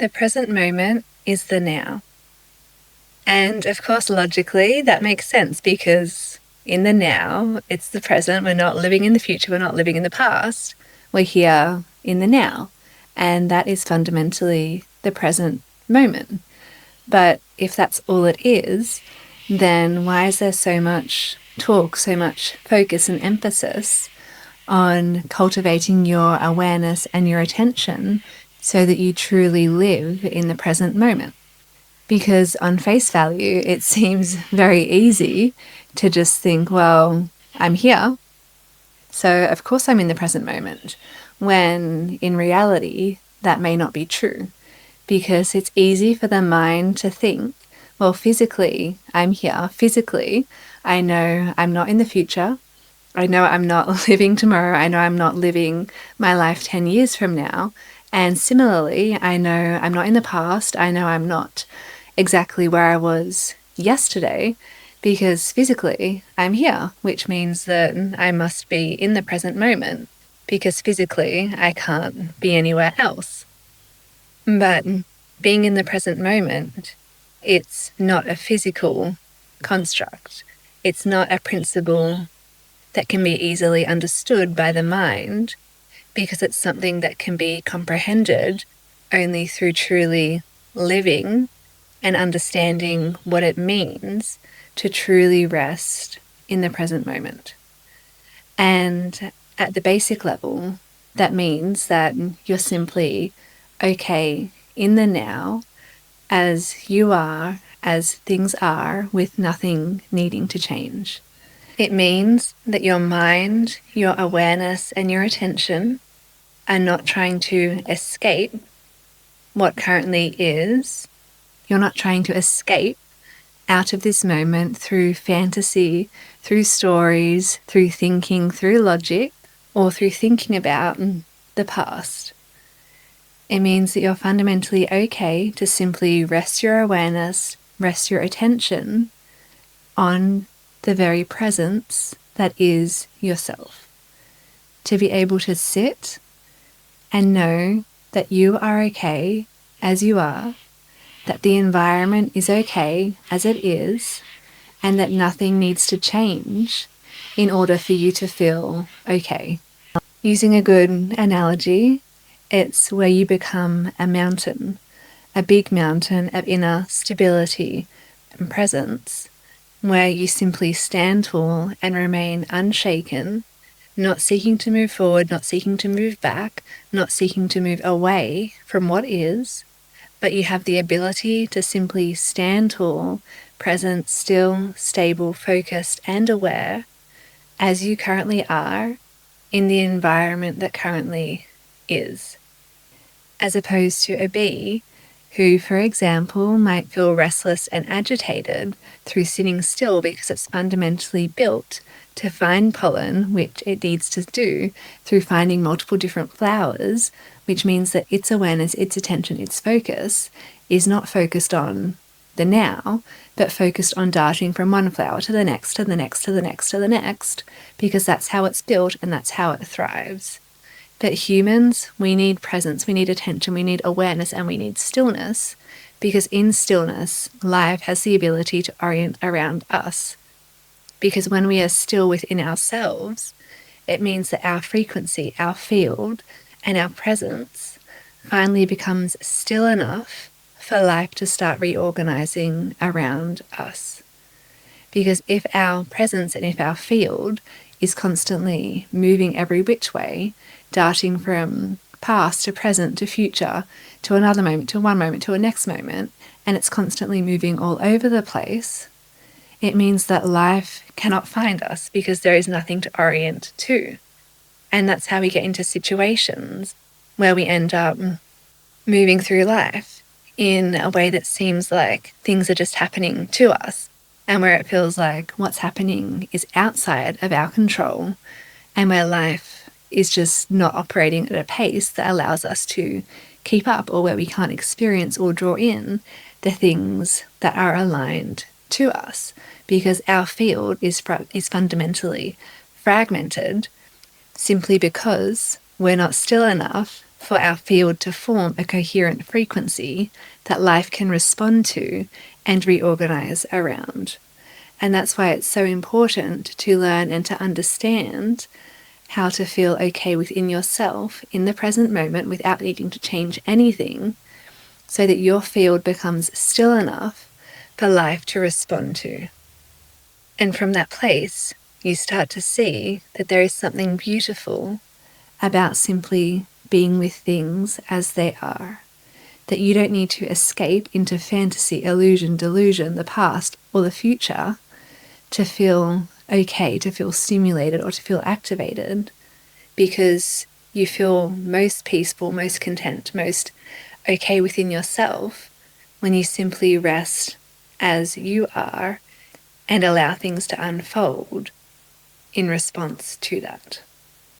The present moment is the now. And of course, logically, that makes sense because in the now, it's the present. We're not living in the future. We're not living in the past. We're here in the now. And that is fundamentally the present moment. But if that's all it is, then why is there so much talk, so much focus and emphasis on cultivating your awareness and your attention so that you truly live in the present moment? Because on face value, it seems very easy to just think, well, I'm here, so of course I'm in the present moment, when in reality, that may not be true. Because it's easy for the mind to think, well, physically, I'm here. Physically, I know I'm not in the future. I know I'm not living tomorrow. I know I'm not living my life 10 years from now. And similarly, I know I'm not in the past. I know I'm not exactly where I was yesterday, because physically I'm here, which means that I must be in the present moment, because physically I can't be anywhere else. But being in the present moment, it's not a physical construct. It's not a principle that can be easily understood by the mind, because it's something that can be comprehended only through truly living and understanding what it means to truly rest in the present moment. And at the basic level, that means that you're simply okay in the now as you are, as things are, with nothing needing to change. It means that your mind, your awareness, and your attention are not trying to escape what currently is. You're not trying to escape out of this moment through fantasy, through stories, through thinking, through logic, or through thinking about the past. It means that you're fundamentally okay to simply rest your awareness, rest your attention on the very presence that is yourself. To be able to sit and know that you are okay as you are, that the environment is okay as it is, and that nothing needs to change in order for you to feel okay. Using a good analogy, it's where you become a mountain, a big mountain of inner stability and presence, where you simply stand tall and remain unshaken, not seeking to move forward, not seeking to move back, not seeking to move away from what is, but you have the ability to simply stand tall, present, still, stable, focused, and aware as you currently are in the environment that currently is. As opposed to a bee who, for example, might feel restless and agitated through sitting still because it's fundamentally built to find pollen, which it needs to do through finding multiple different flowers, which means that its awareness, its attention, its focus is not focused on the now, but focused on darting from one flower to the next, to the next, to the next, to the next, because that's how it's built and that's how it thrives. But humans, we need presence, we need attention, we need awareness, and we need stillness, because in stillness, life has the ability to orient around us. Because when we are still within ourselves, it means that our frequency, our field, and our presence finally becomes still enough for life to start reorganizing around us. Because if our presence and if our field is constantly moving every which way, darting from past to present to future to another moment, to one moment, to a next moment, and it's constantly moving all over the place, it means that life cannot find us because there is nothing to orient to. And that's how we get into situations where we end up moving through life in a way that seems like things are just happening to us, and where it feels like what's happening is outside of our control, and where life is just not operating at a pace that allows us to keep up, or where we can't experience or draw in the things that are aligned to us, because our field is fundamentally fragmented simply because we're not still enough for our field to form a coherent frequency that life can respond to and reorganize around. And that's why it's so important to learn and to understand how to feel okay within yourself in the present moment without needing to change anything, so that your field becomes still enough for life to respond to. And from that place, you start to see that there is something beautiful about simply being with things as they are. That you don't need to escape into fantasy, illusion, delusion, the past or the future to feel okay, to feel stimulated or to feel activated, because you feel most peaceful, most content, most okay within yourself when you simply rest as you are and allow things to unfold in response to that.